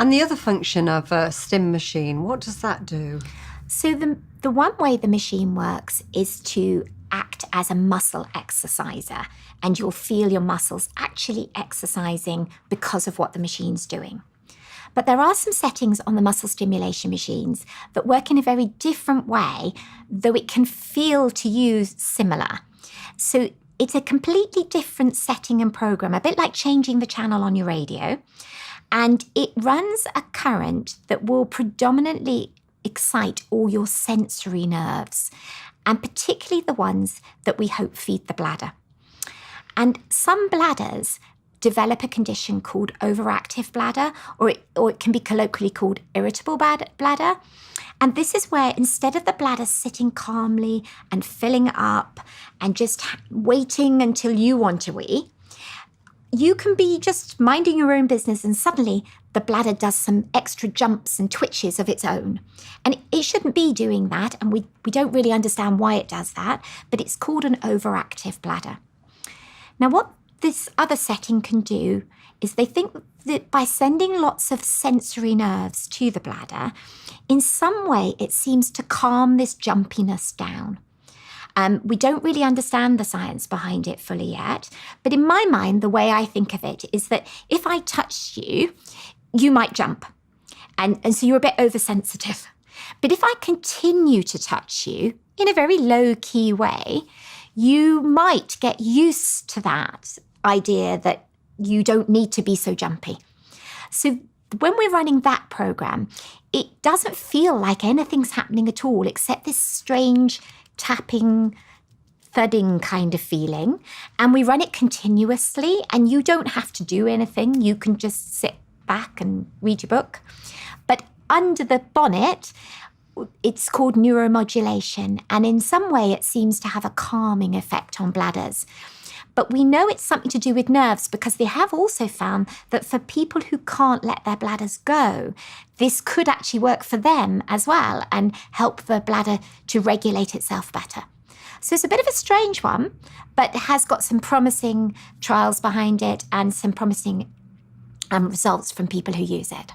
And the other function of a stim machine, what does that do? So the one way the machine works is to act as a muscle exerciser, and you'll feel your muscles actually exercising because of what the machine's doing. But there are some settings on the muscle stimulation machines that work in a very different way, though it can feel to you similar. So it's a completely different setting and program, a bit like changing the channel on your radio. And it runs a current that will predominantly excite all your sensory nerves, and particularly the ones that we hope feed the bladder. And some bladders develop a condition called overactive bladder, or it can be colloquially called irritable bladder. And this is where instead of the bladder sitting calmly and filling up and just waiting until you want to wee, you can be just minding your own business and suddenly the bladder does some extra jumps and twitches of its own. And it shouldn't be doing that, and we don't really understand why it does that, but it's called an overactive bladder. Now, what this other setting can do is they think that by sending lots of sensory nerves to the bladder, in some way it seems to calm this jumpiness down. We don't really understand the science behind it fully yet, but in my mind, the way I think of it is that if I touch you, you might jump, and so you're a bit oversensitive. But if I continue to touch you in a very low-key way, you might get used to that idea that you don't need to be so jumpy. So when we're running that program, it doesn't feel like anything's happening at all except this strange tapping, thudding kind of feeling. And we run it continuously, and you don't have to do anything. You can just sit back and read your book. But under the bonnet, it's called neuromodulation, and in some way it seems to have a calming effect on bladders. But we know it's something to do with nerves because they have also found that for people who can't let their bladders go, this could actually work for them as well and help the bladder to regulate itself better. So it's a bit of a strange one, but has got some promising trials behind it and some promising results from people who use it.